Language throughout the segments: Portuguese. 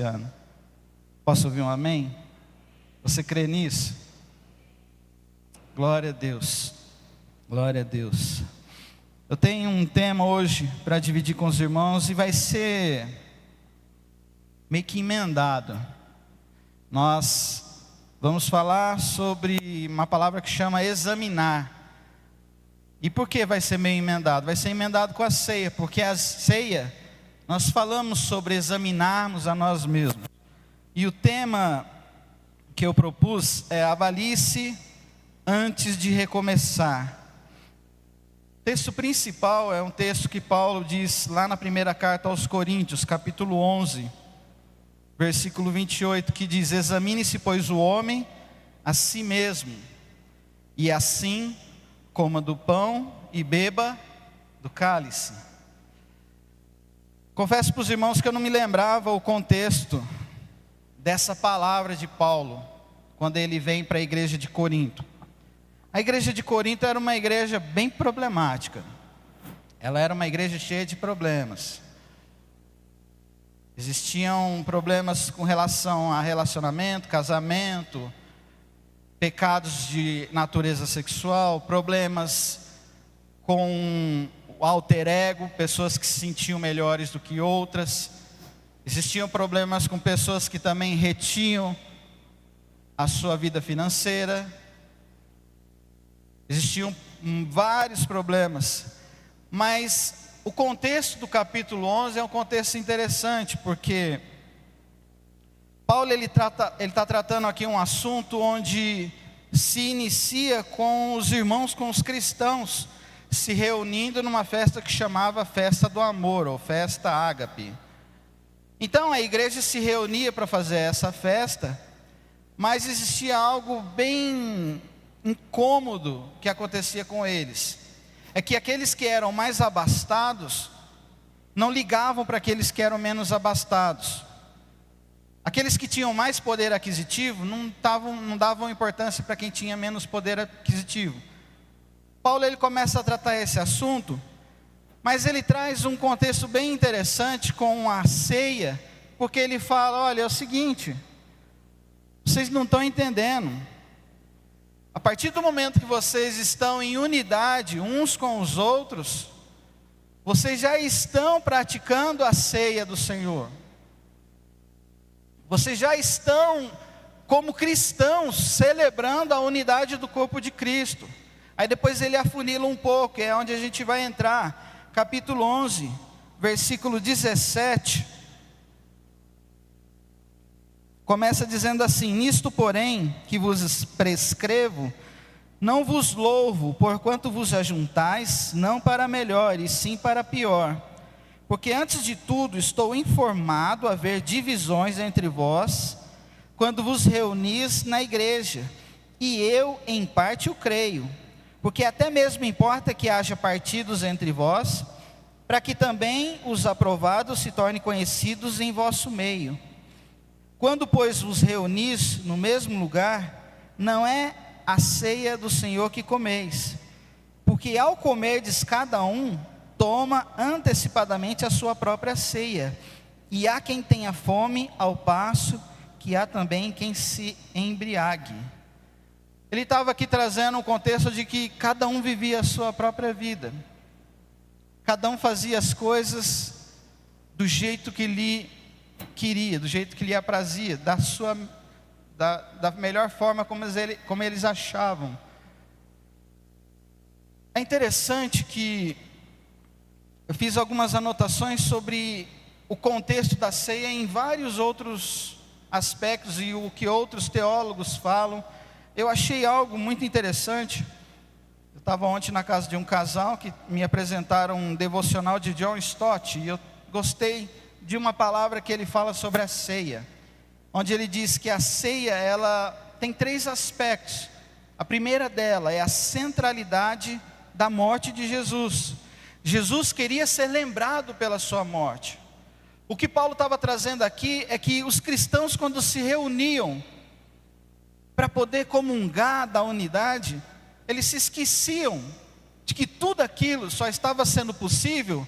ano. Posso ouvir um amém? Você crê nisso? Glória a Deus. Glória a Deus. Eu tenho um tema hoje para dividir com os irmãos e vai ser meio que emendado. Nós vamos falar sobre uma palavra que chama examinar. E por que vai ser meio emendado? Vai ser emendado com a ceia, porque a ceia, nós falamos sobre examinarmos a nós mesmos. E o tema que eu propus é avalie-se antes de recomeçar. O texto principal é um texto que Paulo diz lá na primeira carta aos Coríntios, capítulo 11, versículo 28, que diz: examine-se, pois, o homem a si mesmo, e assim coma do pão e beba do cálice. Confesso para os irmãos que eu não me lembrava o contexto dessa palavra de Paulo, quando ele vem para a igreja de Corinto. A igreja de Corinto era uma igreja bem problemática. Ela era uma igreja cheia de problemas. Existiam problemas com relação a relacionamento, casamento, pecados de natureza sexual, problemas com o alter ego, pessoas que se sentiam melhores do que outras. Existiam problemas com pessoas que também retinham a sua vida financeira. Existiam vários problemas. Mas o contexto do capítulo 11 é um contexto interessante, porque Paulo ele está tratando aqui um assunto onde se inicia com os irmãos, com os cristãos, se reunindo numa festa que chamava Festa do Amor, ou Festa Ágape. Então a igreja se reunia para fazer essa festa, mas existia algo bem incômodo que acontecia com eles. É que aqueles que eram mais abastados não ligavam para aqueles que eram menos abastados. Aqueles que tinham mais poder aquisitivo não davam importância para quem tinha menos poder aquisitivo. Paulo ele começa a tratar esse assunto, mas ele traz um contexto bem interessante com a ceia, porque ele fala: olha, é o seguinte, vocês não estão entendendo. A partir do momento que vocês estão em unidade uns com os outros, vocês já estão praticando a ceia do Senhor. Vocês já estão, como cristãos, celebrando a unidade do corpo de Cristo. Aí depois ele afunila um pouco, é onde a gente vai entrar. Capítulo 11, versículo 17. Começa dizendo assim: nisto, porém, que vos prescrevo, não vos louvo, porquanto vos ajuntais, não para melhor, e sim para pior. Porque antes de tudo estou informado haver divisões entre vós, quando vos reunis na igreja, e eu em parte o creio, porque até mesmo importa que haja partidos entre vós, para que também os aprovados se tornem conhecidos em vosso meio. Quando, pois, vos reunis no mesmo lugar, não é a ceia do Senhor que comeis, porque ao comerdes cada um, toma antecipadamente a sua própria ceia, e há quem tenha fome, ao passo que há também quem se embriague. Ele estava aqui trazendo um contexto de que cada um vivia a sua própria vida, cada um fazia as coisas do jeito que lhe queria, do jeito que lhe aprazia, da melhor forma como eles achavam. É interessante que eu fiz algumas anotações sobre o contexto da ceia em vários outros aspectos e o que outros teólogos falam. Eu achei algo muito interessante. Eu estava ontem na casa de um casal que me apresentaram um devocional de John Stott, e eu gostei de uma palavra que ele fala sobre a ceia, onde ele diz que a ceia ela tem 3 aspectos. A primeira dela é a centralidade da morte de Jesus. Jesus queria ser lembrado pela sua morte. O que Paulo estava trazendo aqui é que os cristãos, quando se reuniam para poder comungar da unidade, eles se esqueciam de que tudo aquilo só estava sendo possível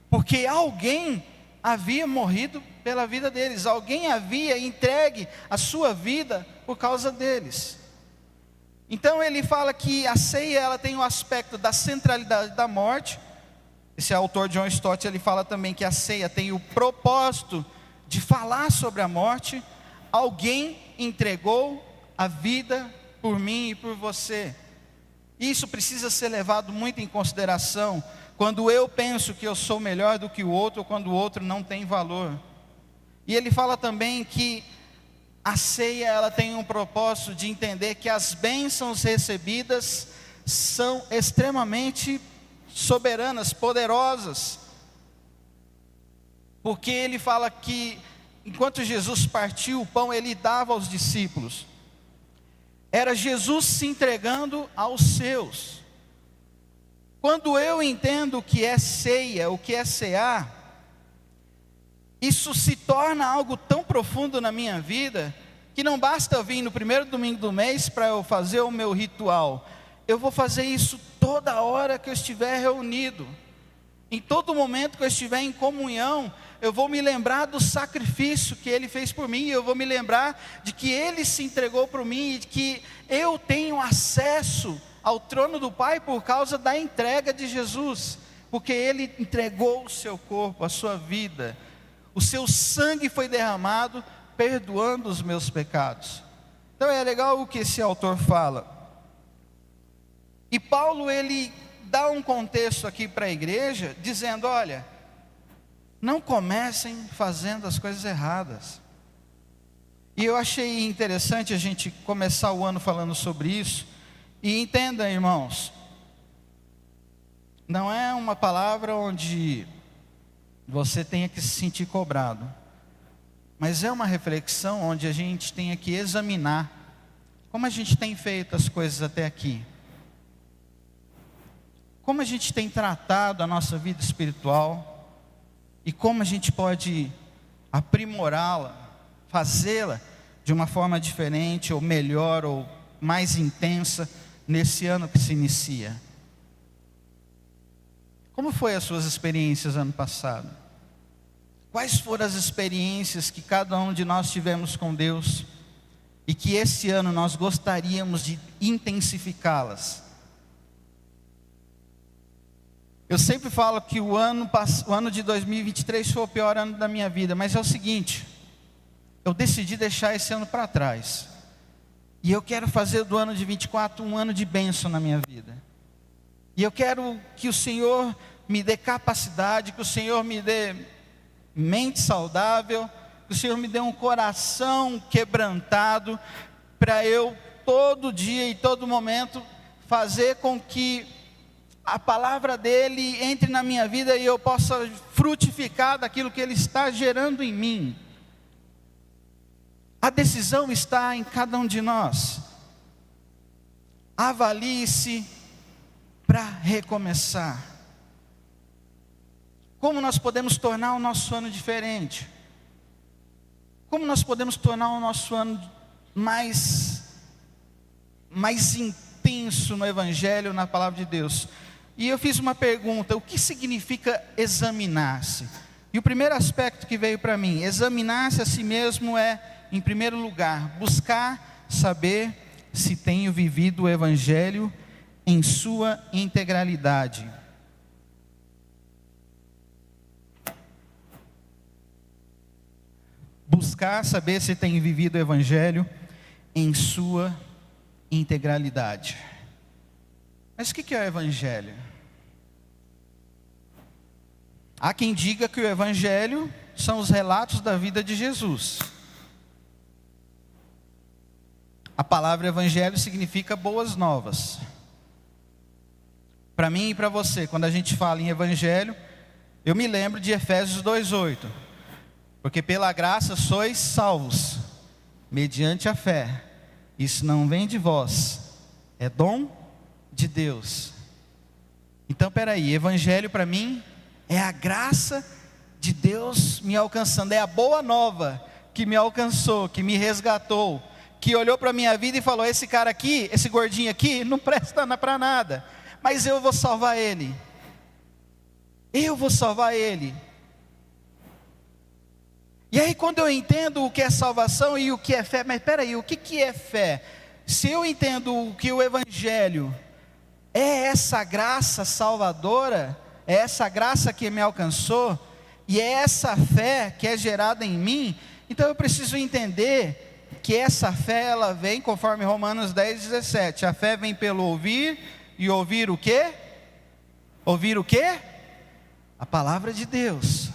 porque alguém havia morrido pela vida deles, alguém havia entregue a sua vida por causa deles. Então ele fala que a ceia ela tem o aspecto da centralidade da morte. Esse autor John Stott, ele fala também que a ceia tem o propósito de falar sobre a morte. Alguém entregou a vida por mim e por você. Isso precisa ser levado muito em consideração quando eu penso que eu sou melhor do que o outro, ou quando o outro não tem valor. E ele fala também que a ceia ela tem um propósito de entender que as bênçãos recebidas são extremamente soberanas, poderosas. Porque ele fala que enquanto Jesus partiu o pão, ele dava aos discípulos. Era Jesus se entregando aos seus. Quando eu entendo o que é ceia, o que é cear, isso se torna algo tão profundo na minha vida, que não basta eu vir no primeiro domingo do mês para eu fazer o meu ritual. Eu vou fazer isso toda hora que eu estiver reunido. Em todo momento que eu estiver em comunhão, eu vou me lembrar do sacrifício que Ele fez por mim. Eu vou me lembrar de que Ele se entregou por mim, e de que eu tenho acesso ao trono do Pai por causa da entrega de Jesus. Porque Ele entregou o seu corpo, a sua vida. O seu sangue foi derramado, perdoando os meus pecados. Então é legal o que esse autor fala. E Paulo, ele dá um contexto aqui para a igreja, dizendo, olha, não comecem fazendo as coisas erradas. E eu achei interessante a gente começar o ano falando sobre isso. E entenda, irmãos, não é uma palavra onde você tenha que se sentir cobrado, mas é uma reflexão onde a gente tenha que examinar como a gente tem feito as coisas até aqui, como a gente tem tratado a nossa vida espiritual e como a gente pode aprimorá-la, fazê-la de uma forma diferente, ou melhor, ou mais intensa nesse ano que se inicia. Como foi as suas experiências ano passado? Quais foram as experiências que cada um de nós tivemos com Deus e que esse ano nós gostaríamos de intensificá-las? Eu sempre falo que o ano de 2023 foi o pior ano da minha vida, mas é o seguinte, eu decidi deixar esse ano para trás, e eu quero fazer do ano de 24 um ano de bênção na minha vida, e eu quero que o Senhor me dê capacidade, que o Senhor me dê mente saudável, que o Senhor me dê um coração quebrantado, para eu todo dia e todo momento fazer com que a palavra dele entre na minha vida e eu possa frutificar daquilo que ele está gerando em mim. A decisão está em cada um de nós. Avalie-se para recomeçar. Como nós podemos tornar o nosso ano diferente? Como nós podemos tornar o nosso ano mais intenso no Evangelho, na Palavra de Deus? E eu fiz uma pergunta, o que significa examinar-se? E o primeiro aspecto que veio para mim, examinar-se a si mesmo é, em primeiro lugar, buscar saber se tenho vivido o Evangelho em sua integralidade. Buscar saber se tenho vivido o Evangelho em sua integralidade. Mas o que é o Evangelho? Há quem diga que o Evangelho são os relatos da vida de Jesus. A palavra Evangelho significa boas novas. Para mim e para você, quando a gente fala em Evangelho, eu me lembro de Efésios 2:8. Porque pela graça sois salvos, mediante a fé. Isso não vem de vós, é dom de Deus. Então peraí, Evangelho para mim é a graça de Deus me alcançando, é a boa nova que me alcançou, que me resgatou, que olhou para a minha vida e falou, esse cara aqui, esse gordinho aqui, não presta para nada, mas eu vou salvar ele. Eu vou salvar ele. E aí quando eu entendo o que é salvação e o que é fé, mas espera aí, o que é fé? Se eu entendo que o Evangelho é essa graça salvadora, é essa graça que me alcançou, e é essa fé que é gerada em mim, então eu preciso entender que essa fé, ela vem conforme Romanos 10:17, a fé vem pelo ouvir, e ouvir o quê? Ouvir o quê? A palavra de Deus.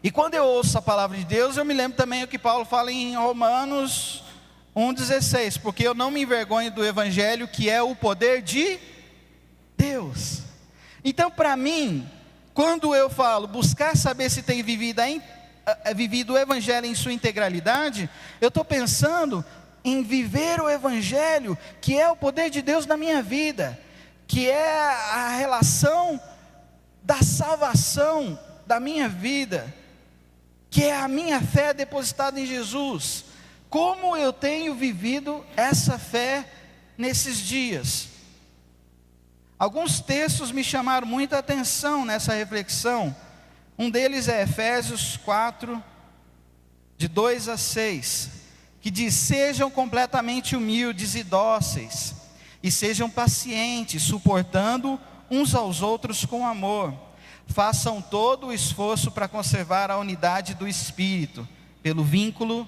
E quando eu ouço a palavra de Deus, eu me lembro também o que Paulo fala em Romanos 1,16, porque eu não me envergonho do Evangelho, que é o poder de Deus. Então, para mim, quando eu falo buscar saber se tem vivido o Evangelho em sua integralidade, eu estou pensando em viver o Evangelho, que é o poder de Deus na minha vida, que é a relação da salvação da minha vida, que é a minha fé depositada em Jesus. Como eu tenho vivido essa fé nesses dias? Alguns textos me chamaram muita atenção nessa reflexão. Um deles é Efésios 4, de 2-6, que diz: sejam completamente humildes e dóceis, e sejam pacientes, suportando uns aos outros com amor. Façam todo o esforço para conservar a unidade do Espírito, pelo vínculo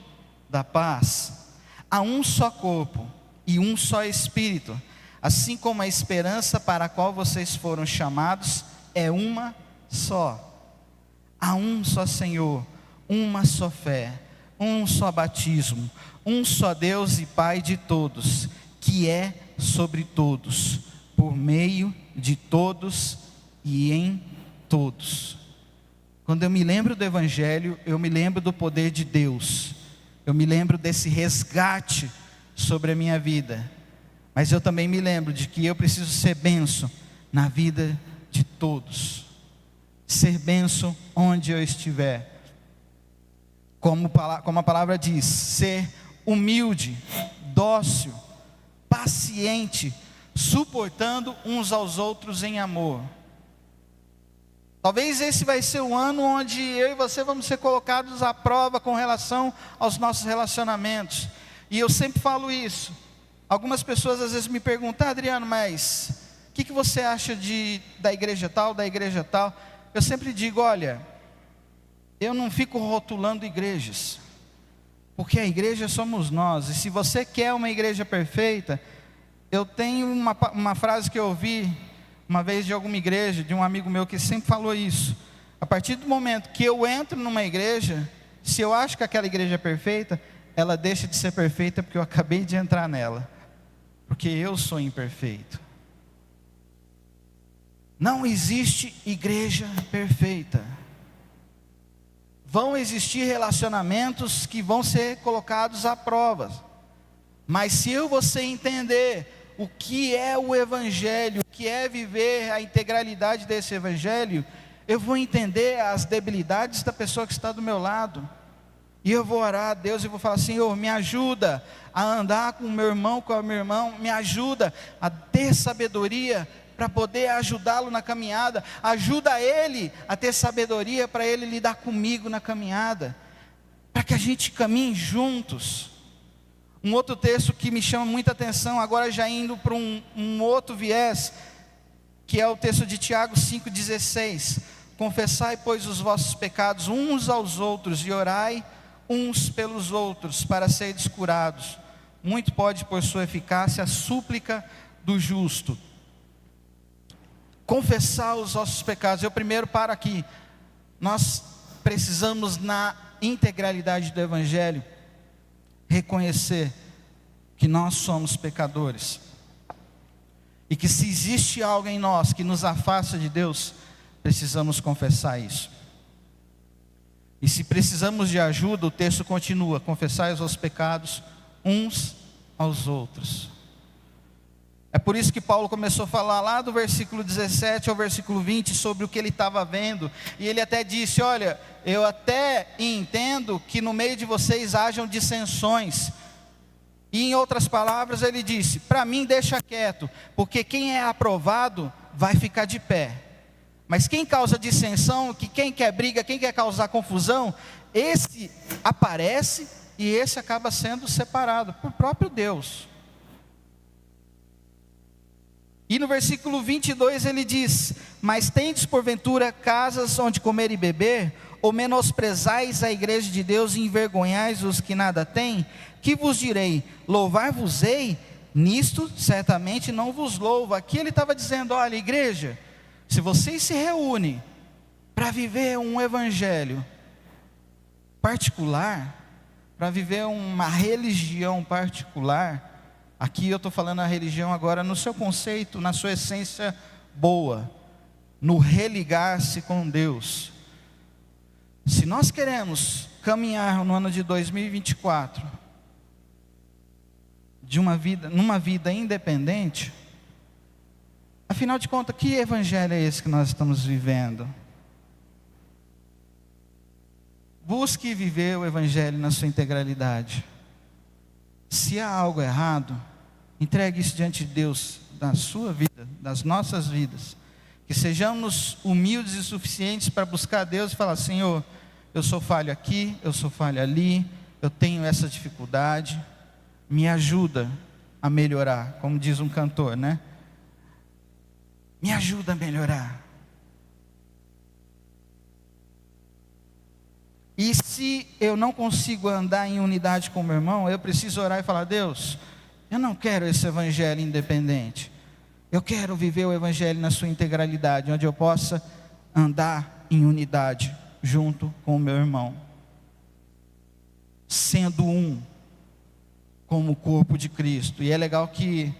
da paz. Há um só corpo e um só Espírito, assim como a esperança para a qual vocês foram chamados é uma só. Há um só Senhor, uma só fé, um só batismo, um só Deus e Pai de todos, que é sobre todos, por meio de todos e em todos. Quando eu me lembro do Evangelho, eu me lembro do poder de Deus, eu me lembro desse resgate sobre a minha vida, mas eu também me lembro de que eu preciso ser bênção na vida de todos, ser bênção onde eu estiver, como a palavra diz, ser humilde, dócil, paciente, suportando uns aos outros em amor. Talvez esse vai ser o ano onde eu e você vamos ser colocados à prova com relação aos nossos relacionamentos. E eu sempre falo isso. Algumas pessoas às vezes me perguntam: Adriano, mas o que você acha da igreja tal, da igreja tal? Eu sempre digo: olha, eu não fico rotulando igrejas, porque a igreja somos nós. E se você quer uma igreja perfeita, eu tenho uma frase que eu ouvi uma vez de alguma igreja, de um amigo meu que sempre falou isso: a partir do momento que eu entro numa igreja, se eu acho que aquela igreja é perfeita, ela deixa de ser perfeita porque eu acabei de entrar nela, porque eu sou imperfeito. Não existe igreja perfeita. Vão existir relacionamentos que vão ser colocados à prova, mas se você entender o que é o Evangelho, o que é viver a integralidade desse Evangelho, eu vou entender as debilidades da pessoa que está do meu lado, e eu vou orar a Deus e vou falar: Senhor, me ajuda a andar com o meu irmão, com o meu irmão, me ajuda a ter sabedoria para poder ajudá-lo na caminhada, ajuda ele a ter sabedoria para ele lidar comigo na caminhada, para que a gente caminhe juntos. Um outro texto que me chama muita atenção, agora já indo para um outro viés, que é o texto de Tiago 5,16. Confessai, pois, os vossos pecados uns aos outros, e orai uns pelos outros, para seres curados. Muito pode, por sua eficácia, a súplica do justo. Confessar os nossos pecados. Eu primeiro paro aqui. Nós precisamos, na integralidade do Evangelho, reconhecer que nós somos pecadores, e que se existe algo em nós que nos afasta de Deus, precisamos confessar isso. E se precisamos de ajuda, o texto continua: confessai os vossos pecados uns aos outros. É por isso que Paulo começou a falar lá do versículo 17 ao versículo 20 sobre o que ele estava vendo, e ele até disse: olha, eu até entendo que no meio de vocês hajam dissensões, e em outras palavras ele disse: para mim deixa quieto, porque quem é aprovado vai ficar de pé, Mas quem causa dissensão, quem quer briga, quem quer causar confusão, esse aparece e esse acaba sendo separado por próprio Deus. E no versículo 22 ele diz: mas tendes porventura casas onde comer e beber, ou menosprezais a igreja de Deus e envergonhais os que nada têm? Que vos direi? Louvar-vos-ei? Nisto certamente não vos louvo. Aqui ele estava dizendo: olha, igreja, se vocês se reúnem para viver um evangelho particular, para viver uma religião particular, aqui eu estou falando a religião agora no seu conceito, na sua essência boa, no religar-se com Deus. Se nós queremos caminhar no ano de 2024, numa vida independente, afinal de contas, que evangelho é esse que nós estamos vivendo? Busque viver o evangelho na sua integralidade. Se há algo errado, entregue isso diante de Deus, da sua vida, das nossas vidas. Que sejamos humildes e suficientes para buscar a Deus e falar: Senhor, eu sou falho aqui, eu sou falho ali, eu tenho essa dificuldade, me ajuda a melhorar, como diz um cantor, né? Me ajuda a melhorar. E se eu não consigo andar em unidade com o meu irmão, eu preciso orar e falar: Deus, eu não quero esse evangelho independente. Eu quero viver o evangelho na sua integralidade, onde eu possa andar em unidade junto com o meu irmão, sendo um, como o corpo de Cristo. E é legal que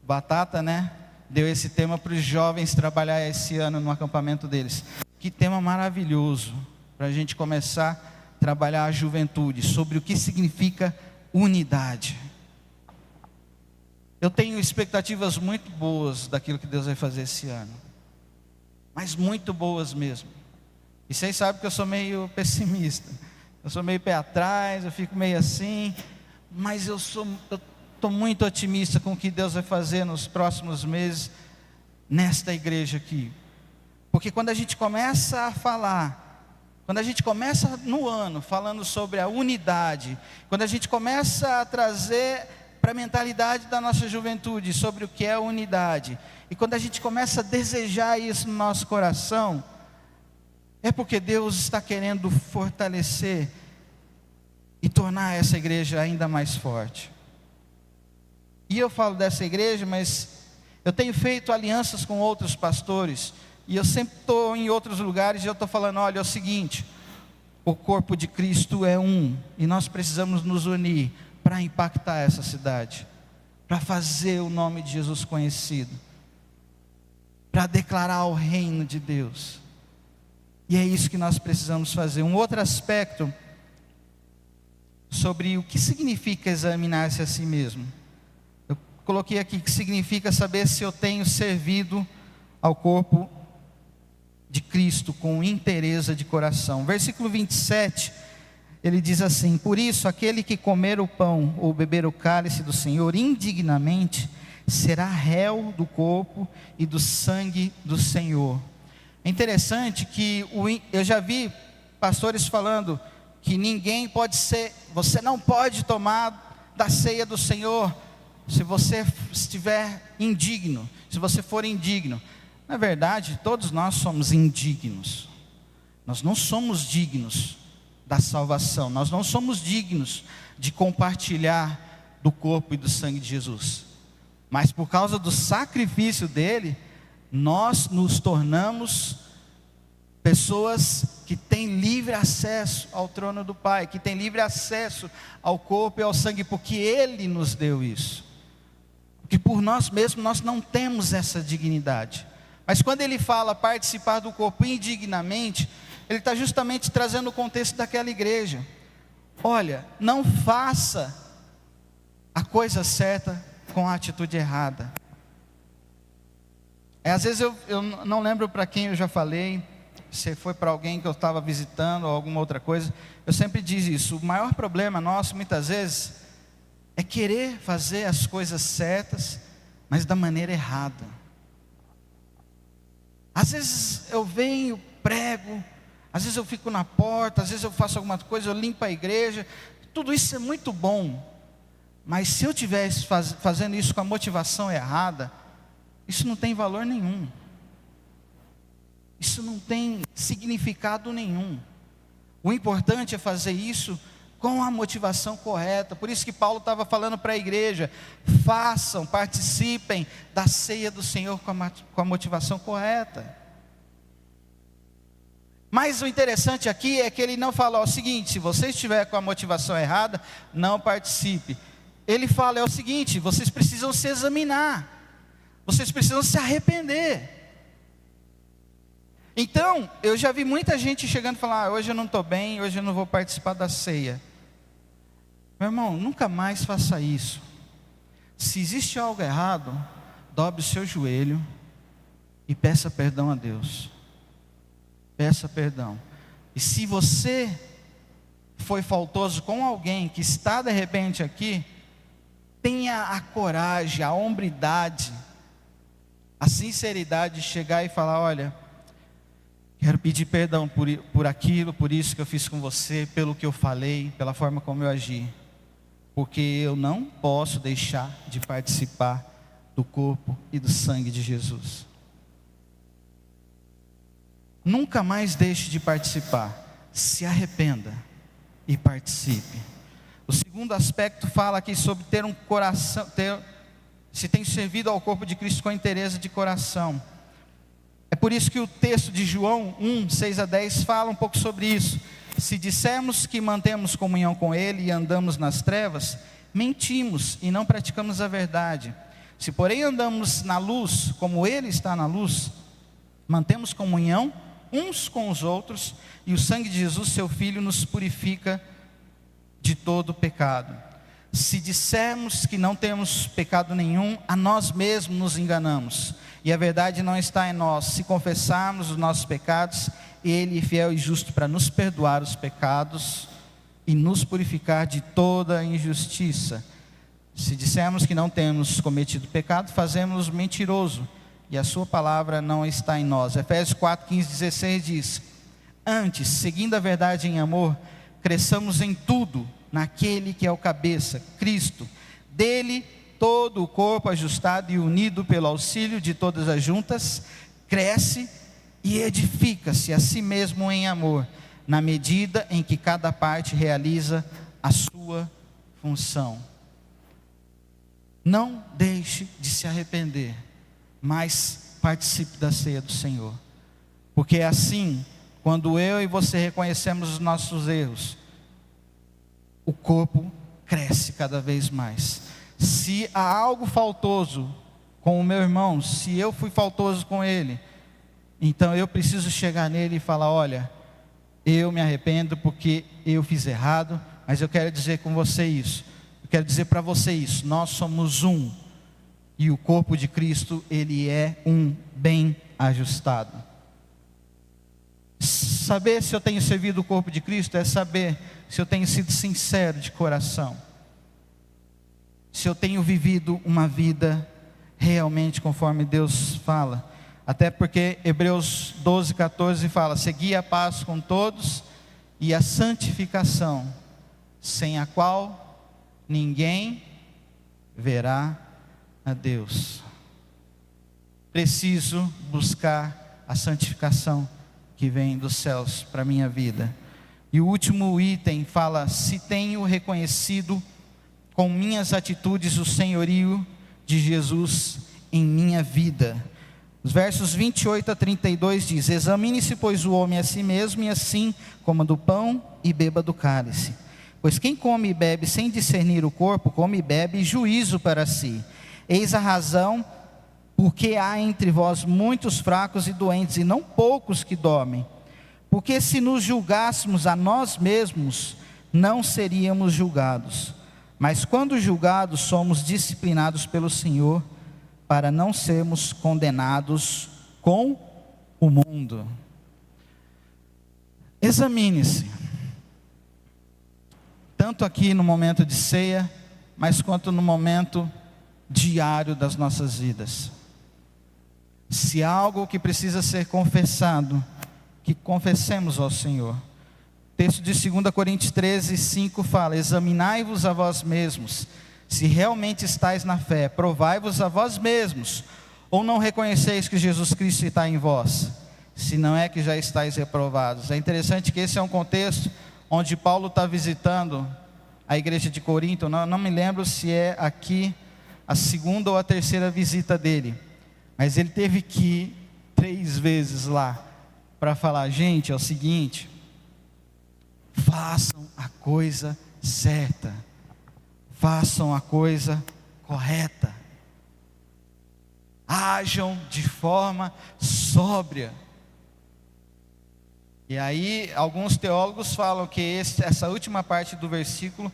Batata, né, deu esse tema para os jovens trabalhar esse ano no acampamento deles. Que tema maravilhoso, para a gente começar a trabalhar a juventude, sobre o que significa unidade. Eu tenho expectativas muito boas daquilo que Deus vai fazer esse ano, mas muito boas mesmo. E vocês sabem que eu sou meio pessimista, eu sou meio pé atrás, eu fico meio assim, mas eu estou muito otimista com o que Deus vai fazer nos próximos meses, nesta igreja aqui. Porque quando a gente começa a falar, quando a gente começa no ano falando sobre a unidade, quando a gente começa a trazer para a mentalidade da nossa juventude sobre o que é a unidade, e quando a gente começa a desejar isso no nosso coração, é porque Deus está querendo fortalecer e tornar essa igreja ainda mais forte. E eu falo dessa igreja, mas eu tenho feito alianças com outros pastores, e eu sempre estou em outros lugares e eu estou falando: olha, é o seguinte, o corpo de Cristo é um, e nós precisamos nos unir para impactar essa cidade, para fazer o nome de Jesus conhecido, para declarar o reino de Deus. E é isso que nós precisamos fazer. Um outro aspecto sobre o que significa examinar-se a si mesmo, eu coloquei aqui que significa saber se eu tenho servido ao corpo de Cristo com inteireza de coração. Versículo 27, ele diz assim: por isso, aquele que comer o pão ou beber o cálice do Senhor indignamente, será réu do corpo e do sangue do Senhor. É interessante que eu já vi pastores falando que ninguém pode você não pode tomar da ceia do Senhor se você estiver indigno, se você for indigno. Na verdade, todos nós somos indignos. Nós não somos dignos da salvação, nós não somos dignos de compartilhar do corpo e do sangue de Jesus, mas por causa do sacrifício dele, nós nos tornamos pessoas que têm livre acesso ao trono do Pai, que têm livre acesso ao corpo e ao sangue, porque ele nos deu isso, porque por nós mesmos nós não temos essa dignidade. Mas quando ele fala participar do corpo indignamente, ele está justamente trazendo o contexto daquela igreja. Olha, não faça a coisa certa com a atitude errada. Às vezes eu não lembro para quem eu já falei, se foi para alguém que eu estava visitando ou alguma outra coisa, eu sempre digo isso: o maior problema nosso muitas vezes é querer fazer as coisas certas, mas da maneira errada. Às vezes eu venho, prego, às vezes eu fico na porta, às vezes eu faço alguma coisa, eu limpo a igreja. Tudo isso é muito bom, mas se eu estivesse fazendo isso com a motivação errada, isso não tem valor nenhum. Isso não tem significado nenhum. O importante é fazer isso com a motivação correta. Por isso que Paulo estava falando para a igreja: façam, participem da ceia do Senhor com a motivação correta. Mas o interessante aqui é que ele não fala o seguinte: se você estiver com a motivação errada, não participe. Ele fala o seguinte: vocês precisam se examinar, vocês precisam se arrepender. Então, eu já vi muita gente chegando e falar: hoje eu não estou bem, hoje eu não vou participar da ceia. Meu irmão, nunca mais faça isso. Se existe algo errado, dobre o seu joelho e peça perdão a Deus. Peça perdão. E se você foi faltoso com alguém que está de repente aqui, tenha a coragem, a hombridade, a sinceridade de chegar e falar: olha, quero pedir perdão por aquilo, por isso que eu fiz com você, pelo que eu falei, pela forma como eu agi. Porque eu não posso deixar de participar do corpo e do sangue de Jesus. Nunca mais deixe de participar. Se arrependa e participe. O segundo aspecto fala aqui sobre ter um coração, se tem servido ao corpo de Cristo com interesse de coração. É por isso que o texto de João 1, 6-10 fala um pouco sobre isso. Se dissermos que mantemos comunhão com Ele e andamos nas trevas, mentimos e não praticamos a verdade. Se porém andamos na luz, como Ele está na luz, mantemos comunhão uns com os outros, e o sangue de Jesus, seu Filho, nos purifica de todo pecado. Se dissermos que não temos pecado nenhum, a nós mesmos nos enganamos, e a verdade não está em nós. Se confessarmos os nossos pecados, Ele é fiel e justo para nos perdoar os pecados e nos purificar de toda injustiça. Se dissermos que não temos cometido pecado, fazemos-nos mentiroso, e a sua palavra não está em nós. Efésios 4, 15, 16 diz: antes, seguindo a verdade em amor, cresçamos em tudo naquele que é o cabeça, Cristo. Dele todo o corpo ajustado e unido pelo auxílio de todas as juntas, cresce e edifica-se a si mesmo em amor, na medida em que cada parte realiza a sua função. Não deixe de se arrepender, mas participe da ceia do Senhor. Porque é assim, quando eu e você reconhecemos os nossos erros, o corpo cresce cada vez mais. Se há algo faltoso com o meu irmão, se eu fui faltoso com ele, então eu preciso chegar nele e falar: olha, eu me arrependo porque eu fiz errado, mas eu quero dizer com você isso, eu quero dizer para você isso: nós somos um, e o corpo de Cristo, ele é um bem ajustado. Saber se eu tenho servido o corpo de Cristo é saber se eu tenho sido sincero de coração, se eu tenho vivido uma vida realmente conforme Deus fala. Até porque Hebreus 12, 14 fala: segui a paz com todos e a santificação, sem a qual ninguém verá a Deus. Preciso buscar a santificação que vem dos céus para a minha vida. E o último item fala: se tenho reconhecido com minhas atitudes o senhorio de Jesus em minha vida. Os versos 28-32 diz: examine-se, pois, o homem a si mesmo, e assim coma do pão e beba do cálice. Pois quem come e bebe sem discernir o corpo, come e bebe juízo para si. Eis a razão porque há entre vós muitos fracos e doentes, e não poucos que dormem. Porque se nos julgássemos a nós mesmos, não seríamos julgados. Mas quando julgados, somos disciplinados pelo Senhor, para não sermos condenados com o mundo. Examine-se, tanto aqui no momento de ceia, mas quanto no momento diário das nossas vidas. Se há algo que precisa ser confessado, que confessemos ao Senhor. O texto de 2 Coríntios 13, 5 fala: examinai-vos a vós mesmos, se realmente estáis na fé, provai-vos a vós mesmos, ou não reconheceis que Jesus Cristo está em vós, se não é que já estáis reprovados. É interessante que esse é um contexto onde Paulo está visitando a igreja de Corinto. Não me lembro se é aqui a segunda ou a terceira visita dele, mas ele teve que ir 3 vezes lá, para falar: gente, é o seguinte, façam a coisa certa, façam a coisa correta, hajam de forma sóbria. E aí alguns teólogos falam que essa última parte do versículo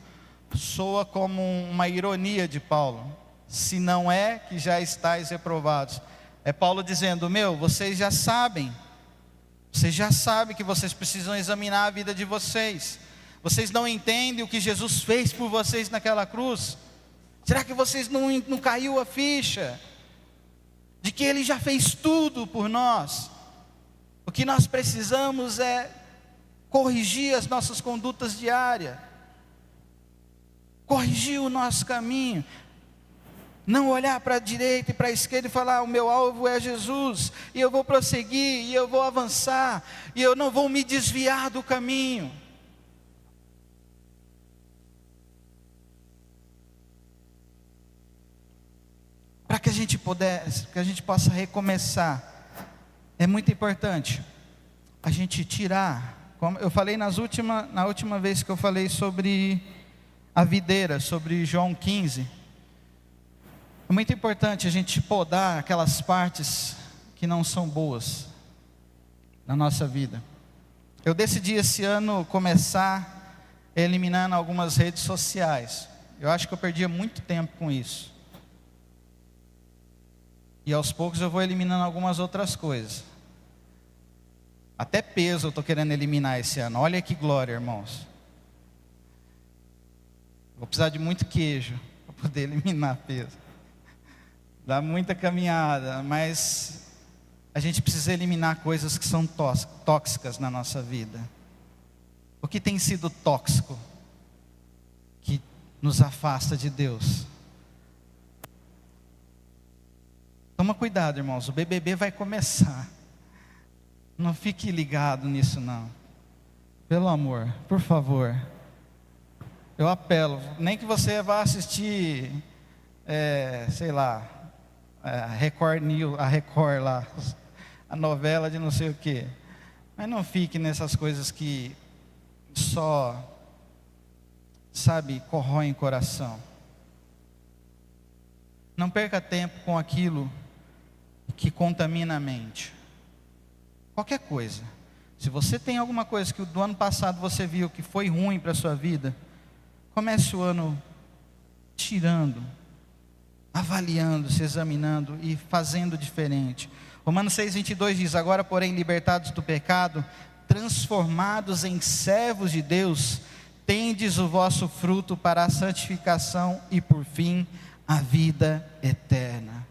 soa como uma ironia de Paulo: se não é que já estáis reprovados. É Paulo dizendo: vocês já sabem que vocês precisam examinar a vida de vocês. Vocês não entendem o que Jesus fez por vocês naquela cruz? Será que vocês não caiu a ficha de que Ele já fez tudo por nós? O que nós precisamos é corrigir as nossas condutas diárias, corrigir o nosso caminho, não olhar para a direita e para a esquerda e falar: o meu alvo é Jesus, e eu vou prosseguir, e eu vou avançar, e eu não vou me desviar do caminho. Para que a gente possa recomeçar, é muito importante a gente tirar, como eu falei na última vez que eu falei sobre a videira, sobre João 15, é muito importante a gente podar aquelas partes que não são boas na nossa vida. Eu decidi esse ano começar eliminando algumas redes sociais. Eu acho que eu perdia muito tempo com isso. E aos poucos eu vou eliminando algumas outras coisas. Até peso eu estou querendo eliminar esse ano. Olha que glória, irmãos. Vou precisar de muito queijo para poder eliminar peso. Dá muita caminhada, mas a gente precisa eliminar coisas que são tóxicas na nossa vida. O que tem sido tóxico que nos afasta de Deus? Toma cuidado, irmãos, o BBB vai começar. Não fique ligado nisso não. Pelo amor, por favor. Eu apelo, nem que você vá assistir, a Record News, a Record lá, a novela de não sei o quê. Mas não fique nessas coisas que só, corroem o coração. Não perca tempo com aquilo que contamina a mente. Qualquer coisa. Se você tem alguma coisa que do ano passado você viu que foi ruim para a sua vida, comece o ano tirando, avaliando, se examinando e fazendo diferente. Romanos 6:22 diz: agora porém libertados do pecado, transformados em servos de Deus, tendes o vosso fruto para a santificação e por fim a vida eterna.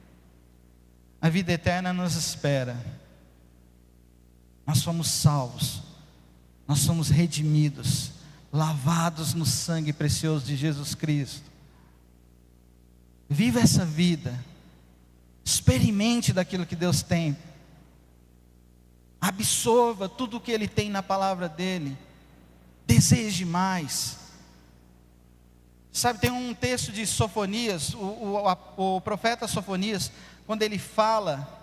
A vida eterna nos espera. Nós somos salvos, nós somos redimidos, lavados no sangue precioso de Jesus Cristo. Viva essa vida, experimente daquilo que Deus tem, absorva tudo o que Ele tem na palavra dEle, deseje mais. Tem um texto de Sofonias, o profeta Sofonias, quando ele fala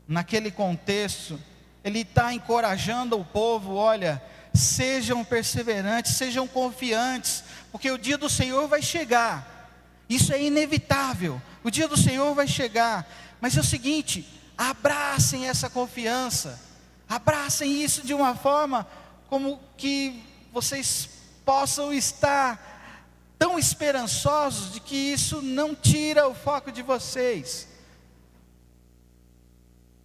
naquele contexto, ele está encorajando o povo: olha, sejam perseverantes, sejam confiantes, porque o dia do Senhor vai chegar, isso é inevitável, o dia do Senhor vai chegar, mas é o seguinte, abracem essa confiança, abracem isso de uma forma como que vocês possam estar tão esperançosos de que isso não tira o foco de vocês.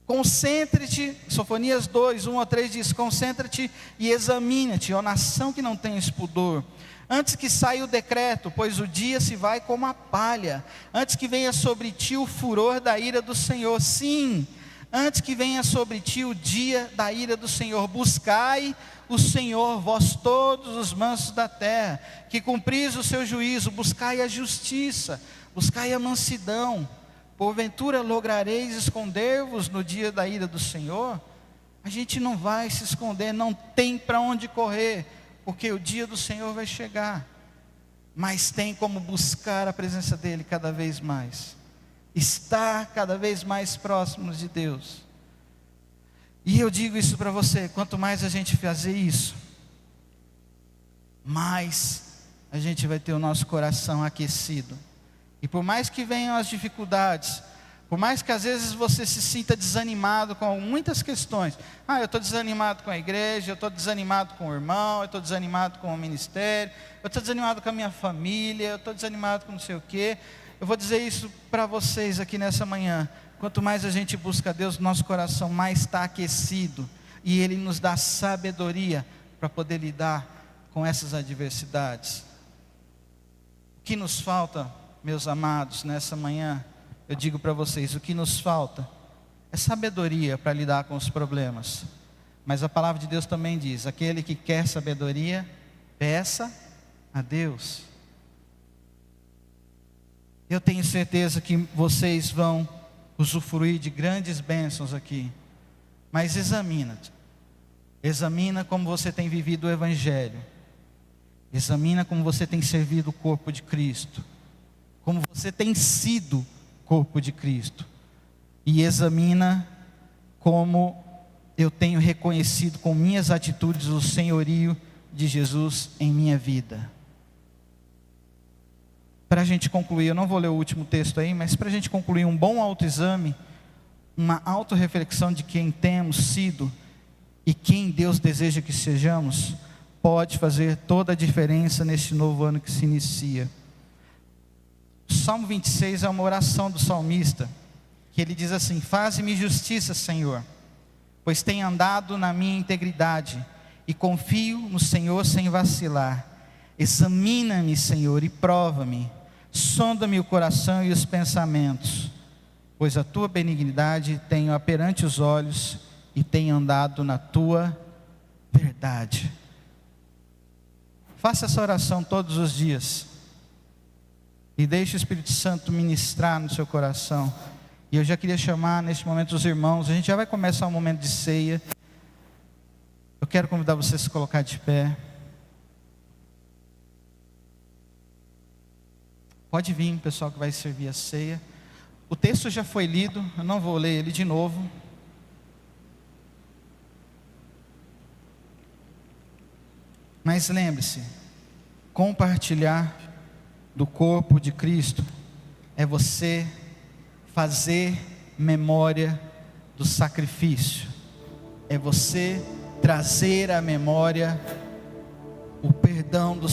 Concentre-te, Sofonias 2, 1-3 diz: concentra-te e examina-te, ó nação que não tens pudor, antes que saia o decreto, pois o dia se vai como a palha, antes que venha sobre ti o furor da ira do Senhor, sim, antes que venha sobre ti o dia da ira do Senhor. Buscai o Senhor, vós todos os mansos da terra, que cumpris o seu juízo. Buscai a justiça, buscai a mansidão. Porventura lograreis esconder-vos no dia da ira do Senhor? A gente não vai se esconder, não tem para onde correr, porque o dia do Senhor vai chegar. Mas tem como buscar a presença dEle cada vez mais, estar cada vez mais próximos de Deus. E eu digo isso para você: quanto mais a gente fazer isso, mais a gente vai ter o nosso coração aquecido. E por mais que venham as dificuldades, por mais que às vezes você se sinta desanimado com muitas questões. Eu estou desanimado com a igreja, eu estou desanimado com o irmão, eu estou desanimado com o ministério, eu estou desanimado com a minha família, eu estou desanimado com não sei o quê. Eu vou dizer isso para vocês aqui nessa manhã: quanto mais a gente busca Deus, nosso coração mais está aquecido, e Ele nos dá sabedoria para poder lidar com essas adversidades. O que nos falta, meus amados, nessa manhã, eu digo para vocês, o que nos falta é sabedoria para lidar com os problemas. Mas a palavra de Deus também diz: aquele que quer sabedoria, peça a Deus. Eu tenho certeza que vocês vão usufruir de grandes bênçãos aqui. Mas examina como você tem vivido o Evangelho. Examina como você tem servido o corpo de Cristo, como você tem sido corpo de Cristo. E examina como eu tenho reconhecido com minhas atitudes o senhorio de Jesus em minha vida. Para a gente concluir, eu não vou ler o último texto aí, mas para a gente concluir, um bom autoexame, uma autorreflexão de quem temos sido e quem Deus deseja que sejamos, pode fazer toda a diferença neste novo ano que se inicia. O Salmo 26 é uma oração do salmista, que ele diz assim: faze-me justiça, Senhor, pois tenho andado na minha integridade, e confio no Senhor sem vacilar. Examina-me, Senhor, e prova-me, sonda-me o coração e os pensamentos, pois a tua benignidade tenho perante os olhos, e tenho andado na tua verdade. Faça essa oração todos os dias, e deixe o Espírito Santo ministrar no seu coração. E eu já queria chamar neste momento os irmãos. A gente já vai começar um momento de ceia. Eu quero convidar você a se colocar de pé. Pode vir, pessoal que vai servir a ceia. O texto já foi lido, eu não vou ler ele de novo. Mas lembre-se, compartilhar do corpo de Cristo é você fazer memória do sacrifício, é você trazer à memória o perdão dos